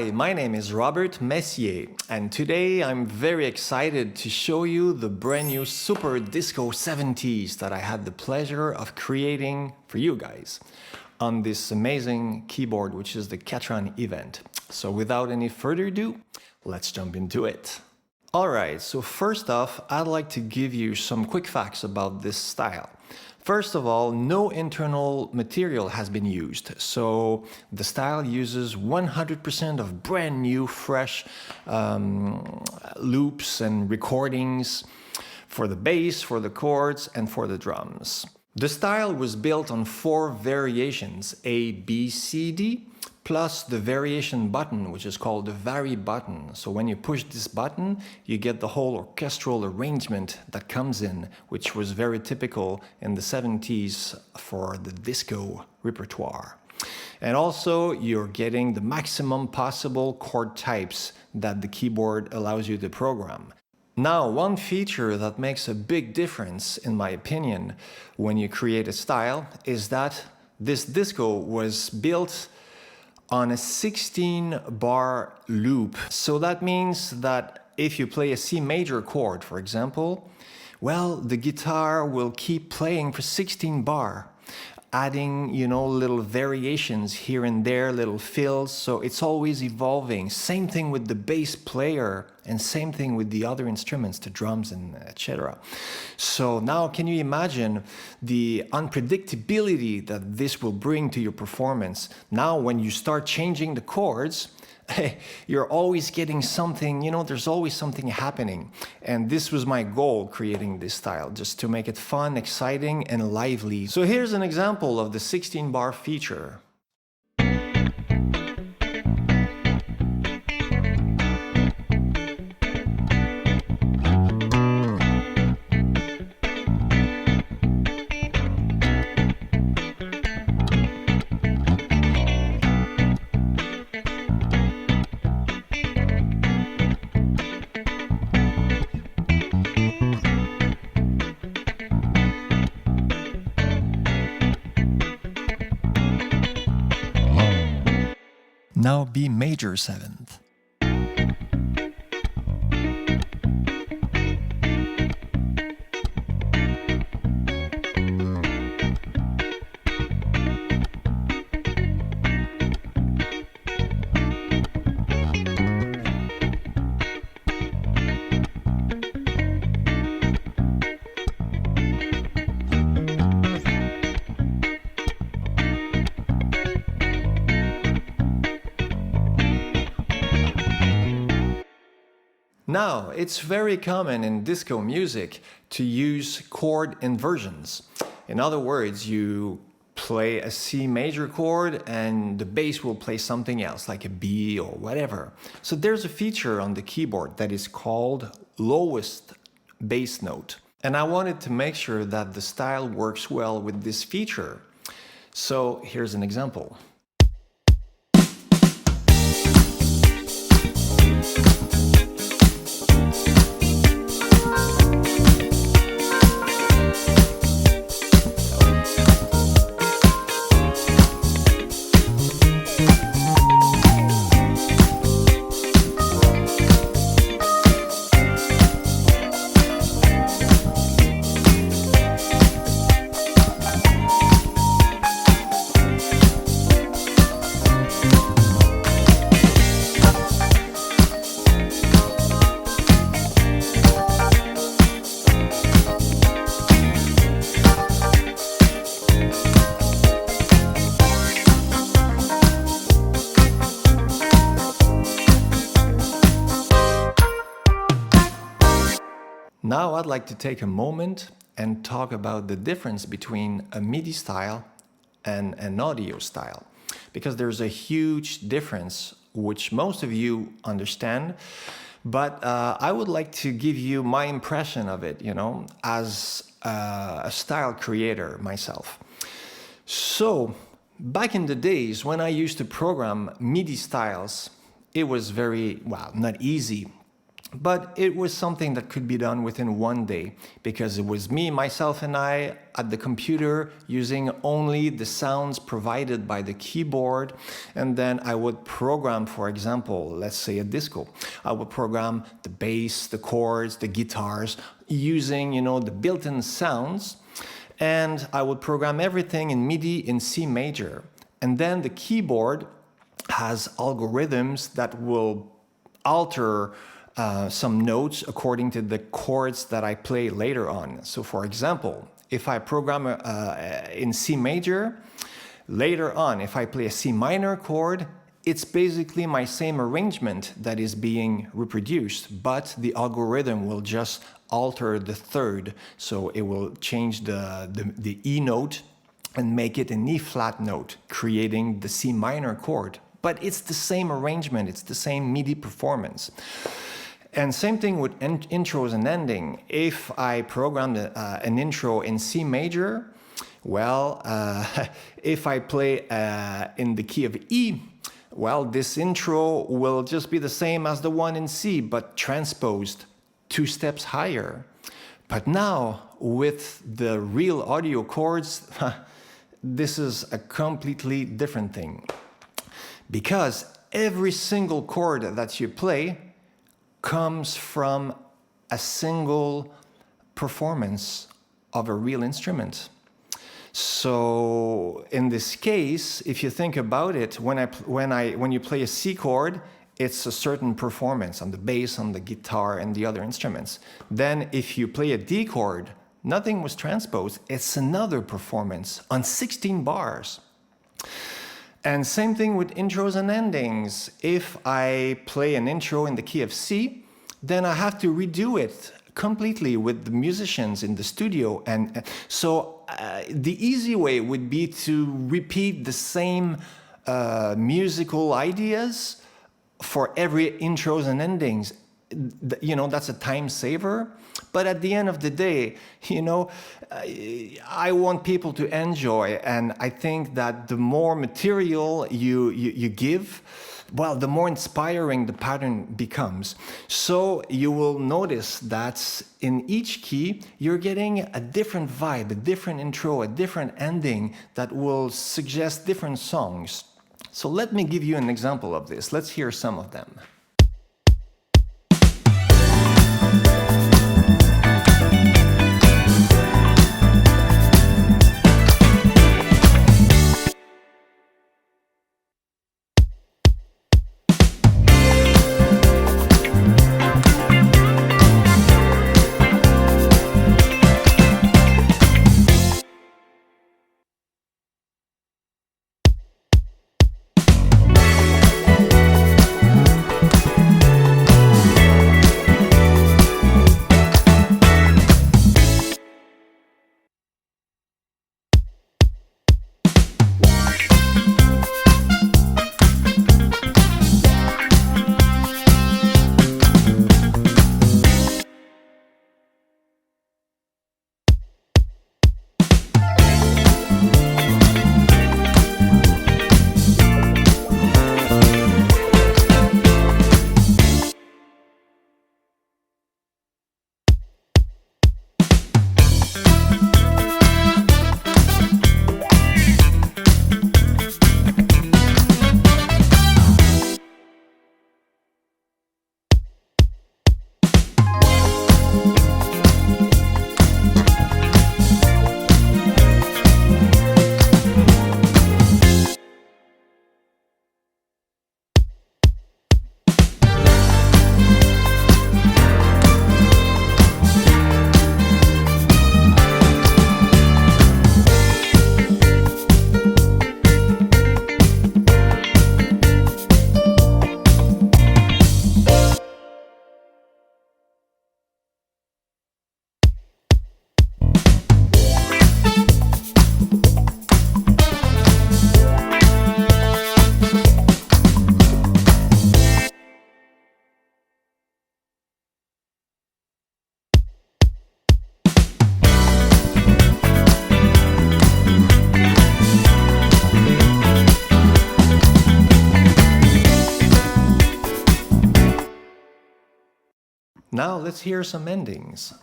Hi, my name is Robert Messier, and today I'm very excited to show you the brand new Super Disco 70s that I had the pleasure of creating for you guys on this amazing keyboard, which is the Ketron EVENT. So without any further ado, let's jump into it. Alright, so first off, I'd like to give you some quick facts about this style. First of all, no internal material has been used, so the style uses 100% of brand new, fresh loops and recordings for the bass, for the chords, and for the drums. The style was built on 4 variations, A, B, C, D, plus the variation button, which is called the Vary button. So when you push this button, you get the whole orchestral arrangement that comes in, which was very typical in the 70s for the disco repertoire. And also, you're getting the maximum possible chord types that the keyboard allows you to program. Now, one feature that makes a big difference, in my opinion, when you create a style, is that this disco was built on a 16-bar loop. So that means that if you play a C major chord, for example, well, the guitar will keep playing for 16 bar, adding, little variations here and there, little fills, so it's always evolving. Same thing with the bass player, and same thing with the other instruments, the drums and etc. So now can you imagine the unpredictability that this will bring to your performance? Now when you start changing the chords, you're always getting something, there's always something happening. And this was my goal creating this style, just to make it fun, exciting, and lively. So here's an example of the 16-bar feature. Now B major 7th. Now, it's very common in disco music to use chord inversions. In other words, you play a C major chord and the bass will play something else, like a B or whatever. So there's a feature on the keyboard that is called lowest bass note. And I wanted to make sure that the style works well with this feature. So here's an example. Now I'd like to take a moment and talk about the difference between a MIDI style and an audio style, because there's a huge difference which most of you understand, but I would like to give you my impression of it, as a style creator myself. So back in the days when I used to program MIDI styles, it was very, not easy. But it was something that could be done within one day, because it was me, myself, and I at the computer using only the sounds provided by the keyboard. And then I would program, for example, let's say a disco. I would program the bass, the chords, the guitars, using, the built-in sounds. And I would program everything in MIDI in C major. And then the keyboard has algorithms that will alter some notes according to the chords that I play later on. So for example, if I program in C major, later on, if I play a C minor chord, it's basically my same arrangement that is being reproduced, but the algorithm will just alter the third. So it will change the E note and make it an E flat note, creating the C minor chord. But it's the same arrangement, it's the same MIDI performance. And same thing with intros and ending. If I programmed an intro in C major, well, if I play in the key of E, well, this intro will just be the same as the one in C, but transposed 2 steps higher. But now, with the real audio chords, this is a completely different thing. Because every single chord that you play comes from a single performance of a real instrument. So in this case, if you think about it, when you play a C chord, it's a certain performance on the bass, on the guitar, and the other instruments. Then if you play a D chord, nothing was transposed. It's another performance on 16 bars. And same thing with intros and endings. If I play an intro in the key of C, then I have to redo it completely with the musicians in the studio. And so the easy way would be to repeat the same musical ideas for every intros and endings. That's a time saver. But at the end of the day, I want people to enjoy. And I think that the more material you give, well, the more inspiring the pattern becomes. So you will notice that in each key, you're getting a different vibe, a different intro, a different ending that will suggest different songs. So let me give you an example of this. Let's hear some of them. Now let's hear some endings.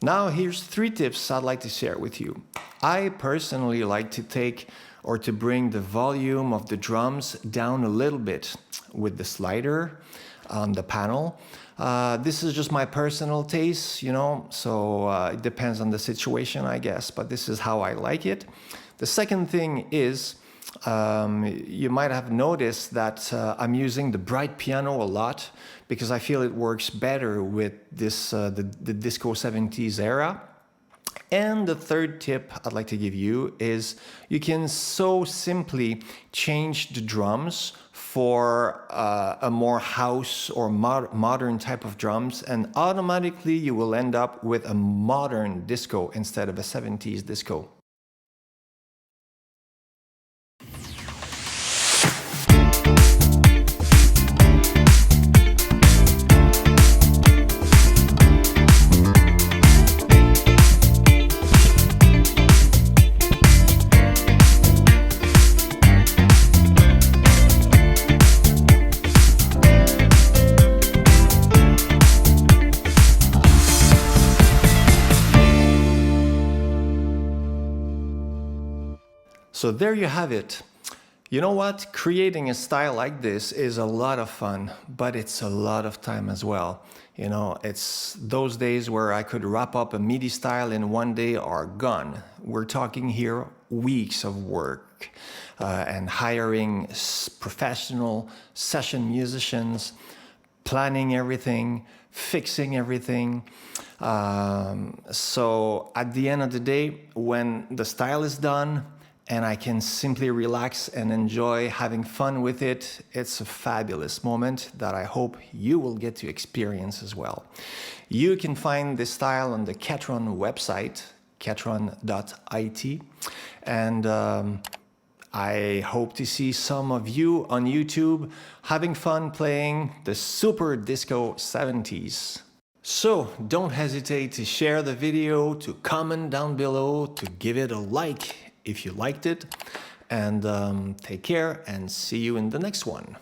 Now here's 3 tips I'd like to share with you. I personally like to take or to bring the volume of the drums down a little bit with the slider on the panel. This is just my personal taste, you know, so it depends on the situation, I guess, but this is how I like it. The second thing is, you might have noticed that I'm using the bright piano a lot because I feel it works better with this the disco 70s era. And the third tip I'd like to give you is you can so simply change the drums for a more house or modern type of drums, and automatically you will end up with a modern disco instead of a 70s disco. So there you have it. You know what? Creating a style like this is a lot of fun, but it's a lot of time as well. You know, it's those days where I could wrap up a MIDI style in one day are gone. We're talking here weeks of work and hiring professional session musicians, planning everything, fixing everything. So at the end of the day, when the style is done, and I can simply relax and enjoy having fun with it, it's a fabulous moment that I hope you will get to experience as well. You can find this style on the Ketron website, ketron.it, and I hope to see some of you on YouTube having fun playing the super disco 70s. So don't hesitate to share the video, to comment down below, to give it a like if you liked it, and take care and see you in the next one.